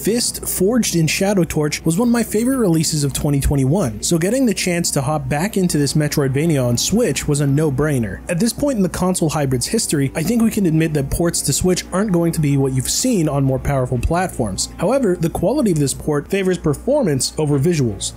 Fist Forged in Shadow Torch was one of my favorite releases of 2021, so getting the chance to hop back into this Metroidvania on Switch was a no-brainer. At this point in the console hybrid's history, I think we can admit that ports to Switch aren't going to be what you've seen on more powerful platforms. However, the quality of this port favors performance over visuals.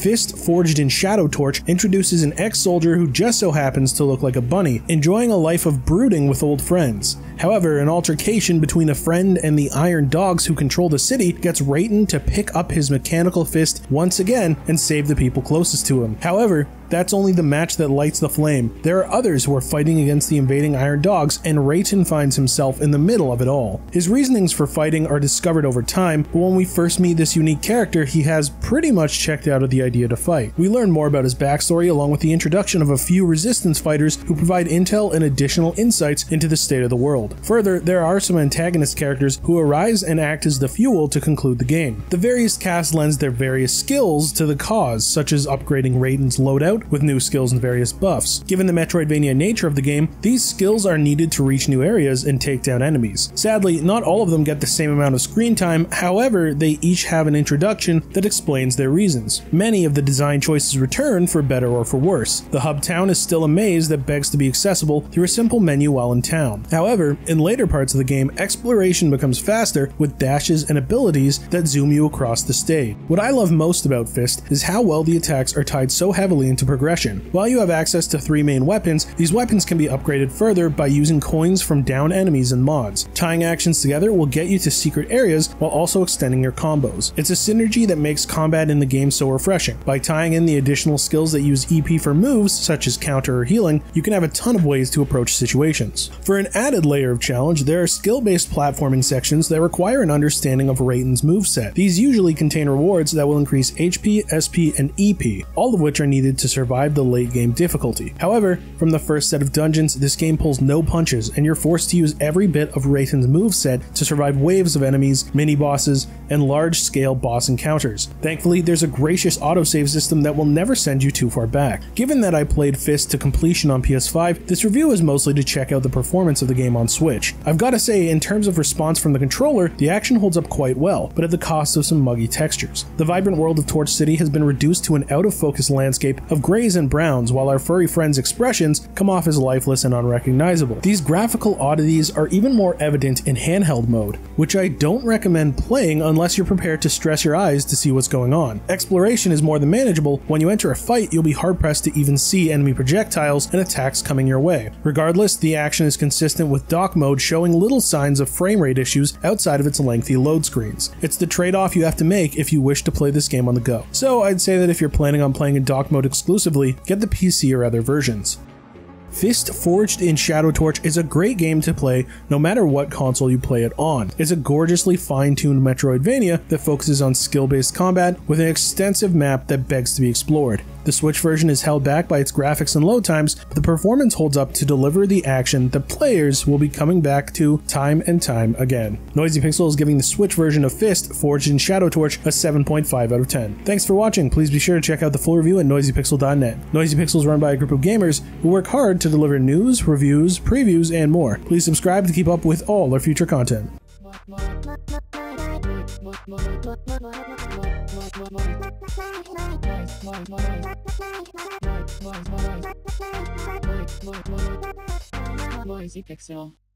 Fist Forged in Shadow Torch introduces an ex-soldier who just so happens to look like a bunny, enjoying a life of brooding with old friends. However, an altercation between a friend and the Iron Dogs who control the city gets Rayton to pick up his mechanical fist once again and save the people closest to him. However, that's only the match that lights the flame. There are others who are fighting against the invading Iron Dogs, and Rayton finds himself in the middle of it all. His reasonings for fighting are discovered over time, but when we first meet this unique character, he has pretty much checked out of the idea to fight. We learn more about his backstory along with the introduction of a few resistance fighters who provide intel and additional insights into the state of the world. Further, there are some antagonist characters who arise and act as the fuel to conclude the game. The various cast lends their various skills to the cause, such as upgrading Rayton's loadout with new skills and various buffs. Given the Metroidvania nature of the game, these skills are needed to reach new areas and take down enemies. Sadly, not all of them get the same amount of screen time, however, they each have an introduction that explains their reasons. Many of the design choices return for better or for worse. The hub town is still a maze that begs to be accessible through a simple menu while in town. However, in later parts of the game, exploration becomes faster with dashes and abilities that zoom you across the stage. What I love most about Fist is how well the attacks are tied so heavily into progression. While you have access to 3 main weapons, these weapons can be upgraded further by using coins from down enemies and mods. Tying actions together will get you to secret areas while also extending your combos. It's a synergy that makes combat in the game so refreshing. By tying in the additional skills that use EP for moves, such as counter or healing, you can have a ton of ways to approach situations. For an added layer of challenge, there are skill-based platforming sections that require an understanding of Rayton's moveset. These usually contain rewards that will increase HP, SP, and EP, all of which are needed to survive the late game difficulty. However, from the first set of dungeons, this game pulls no punches, and you're forced to use every bit of Rayton's moveset to survive waves of enemies, mini-bosses, and large-scale boss encounters. Thankfully, there's a gracious autosave system that will never send you too far back. Given that I played Fist to completion on PS5, this review is mostly to check out the performance of the game on Switch. I've got to say, in terms of response from the controller, the action holds up quite well, but at the cost of some muggy textures. The vibrant world of Torch City has been reduced to an out-of-focus landscape of grays and browns, while our furry friends' expressions come off as lifeless and unrecognizable. These graphical oddities are even more evident in handheld mode, which I don't recommend playing unless you're prepared to stress your eyes to see what's going on. Exploration is more than manageable. When you enter a fight, you'll be hard-pressed to even see enemy projectiles and attacks coming your way. Regardless, the action is consistent with dock mode, showing little signs of frame rate issues outside of its lengthy load screens. It's the trade-off you have to make if you wish to play this game on the go. So I'd say that if you're planning on playing in dock mode exclusively, get the PC or other versions. Fist Forged in Shadow Torch is a great game to play no matter what console you play it on. It's a gorgeously fine-tuned Metroidvania that focuses on skill-based combat with an extensive map that begs to be explored. The Switch version is held back by its graphics and load times, but the performance holds up to deliver the action that players will be coming back to time and time again. Noisy Pixel is giving the Switch version of Fist Forged in Shadow Torch a 7.5 out of 10. Thanks for watching. Please be sure to check out the full review at noisypixel.net. Noisy Pixel is run by a group of gamers who work hard to deliver news, reviews, previews, and more. Please subscribe to keep up with all our future content. Noisy Pixel.